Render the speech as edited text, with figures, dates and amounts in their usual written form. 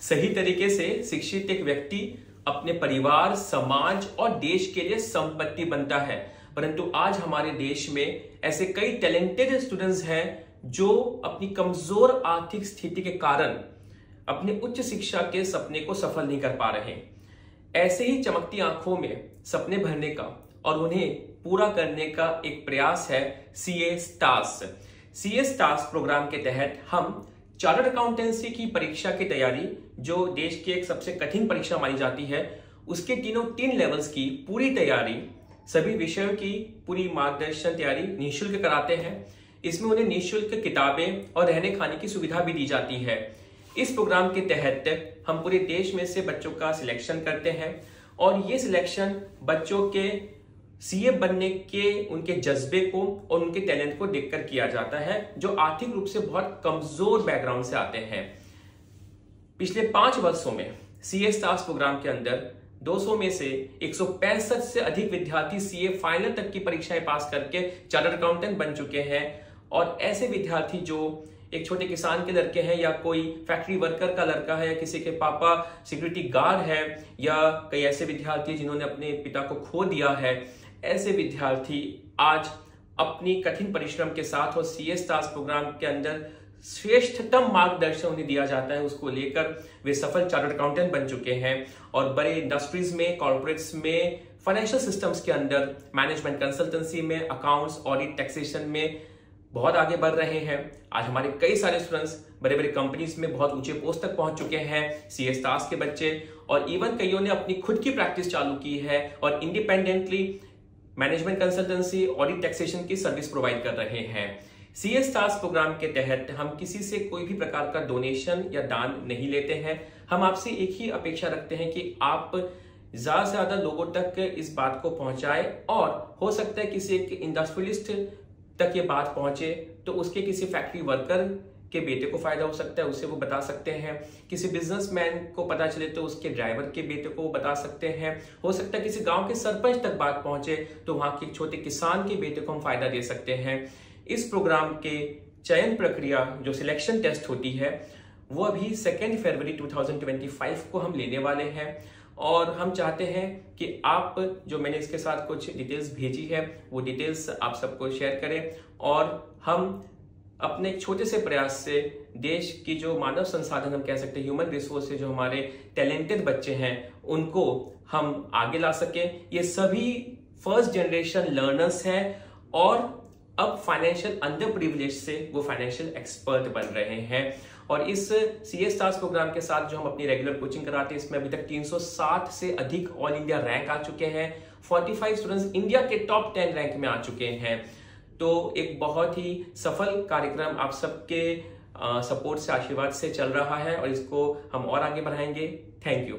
सही तरीके से शिक्षित एक व्यक्ति अपने परिवार, समाज और देश के लिए संपत्ति बनता है। परंतु आज हमारे देश में ऐसे कई टैलेंटेड स्टूडेंट्स हैं जो अपनी कमजोर आर्थिक स्थिति के कारण अपने उच्च शिक्षा के सपने को सफल नहीं कर पा रहे। ऐसे ही चमकती आंखों में सपने भरने का और उन्हें पूरा करने का एक प्रयास है CA stars. CA stars program के तहत हम चार्टर्ड अकाउंटेंसी की परीक्षा की तैयारी, जो देश की एक सबसे कठिन परीक्षा मानी जाती है, उसके तीन लेवल्स की पूरी तैयारी, सभी विषयों की पूरी मार्गदर्शन तैयारी निःशुल्क कराते हैं। इसमें उन्हें निःशुल्क किताबें और रहने खाने की सुविधा भी दी जाती है। इस प्रोग्राम के तहत हम पूरे देश में से बच्चों का सिलेक्शन करते हैं और ये सिलेक्शन बच्चों के सीए बनने के उनके जज्बे को और उनके टैलेंट को देखकर किया जाता है, जो आर्थिक रूप से बहुत कमजोर बैकग्राउंड से आते हैं। पिछले 5 वर्षों में सीए स्टार्स प्रोग्राम के अंदर 200 में से 165 से अधिक विद्यार्थी सीए फाइनल तक की परीक्षाएं पास करके चार्टर्ड अकाउंटेंट बन चुके हैं। और ऐसे विद्यार्थी जो एक छोटे किसान के लड़के हैं, या कोई फैक्ट्री वर्कर का लड़का है, या किसी के पापा सिक्योरिटी गार्ड है, या कई ऐसे विद्यार्थी जिन्होंने अपने पिता को खो दिया है, ऐसे विद्यार्थी आज अपनी कठिन परिश्रम के साथ और सीए स्टार्स प्रोग्राम के अंदर श्रेष्ठतम मार्गदर्शन उन्हें दिया जाता है, उसको लेकर वे सफल चार्टर्ड अकाउंटेंट बन चुके हैं और बड़े इंडस्ट्रीज में, कॉर्पोरेट्स में, फाइनेंशियल सिस्टम्स के अंदर, मैनेजमेंट कंसल्टेंसी में, अकाउंट्स, ऑडिट, टैक्सेशन में बहुत आगे बढ़ रहे हैं। आज हमारे कई सारे स्टूडेंट्स बड़े बड़े कंपनीज में बहुत ऊंचे पोस्ट तक पहुंच चुके हैं, सीए स्टार्स के बच्चे, और इवन कईयों ने अपनी खुद की प्रैक्टिस चालू की है और independently management consultancy, audit, taxation की सर्विस प्रोवाइड कर रहे हैं। सीए स्टार्स प्रोग्राम के तहत हम किसी से कोई भी प्रकार का डोनेशन या दान नहीं लेते हैं। हम आपसे एक ही अपेक्षा रखते हैं कि आप ज्यादा से ज्यादा लोगों तक इस बात को पहुंचाएं, और हो सकता है किसी एक इंडस्ट्रियलिस्ट तक ये बात पहुंचे तो उसके किसी फैक्ट्री वर्कर के बेटे को फायदा हो सकता है, उससे वो बता सकते हैं। किसी बिजनेसमैन को पता चले तो उसके ड्राइवर के बेटे को वो बता सकते हैं। हो सकता है किसी गांव के सरपंच तक बात पहुंचे तो वहां के छोटे किसान के बेटे को हम फायदा दे सकते हैं। इस प्रोग्राम के चयन प्रक्रिया, जो सिलेक्शन टेस्ट होती है, वो अभी 2 फरवरी 2025 को हम लेने वाले हैं। और हम चाहते हैं कि आप, जो मैंने इसके साथ कुछ डिटेल्स भेजी है, वो डिटेल्स आप सबको शेयर करें और हम अपने एक छोटे से प्रयास से देश की जो मानव संसाधन, हम कह सकते हैं ह्यूमन रिसोर्स, जो हमारे टैलेंटेड बच्चे हैं, उनको हम आगे ला सकें। ये सभी फर्स्ट जनरेशन लर्नर्स हैं और अब फाइनेंशियल अंडर प्रिविलेज से वो फाइनेंशियल एक्सपर्ट बन रहे हैं। और इस सीए स्टार्स प्रोग्राम के साथ जो हम अपनी रेगुलर कोचिंग कराते हैं, इसमें अभी तक 360 से अधिक ऑल इंडिया रैंक आ चुके हैं। 45 स्टूडेंट्स इंडिया के टॉप 10 रैंक में आ चुके हैं। तो एक बहुत ही सफल कार्यक्रम आप सबके सपोर्ट से, आशीर्वाद से चल रहा है और इसको हम और आगे बढ़ाएंगे। Thank you.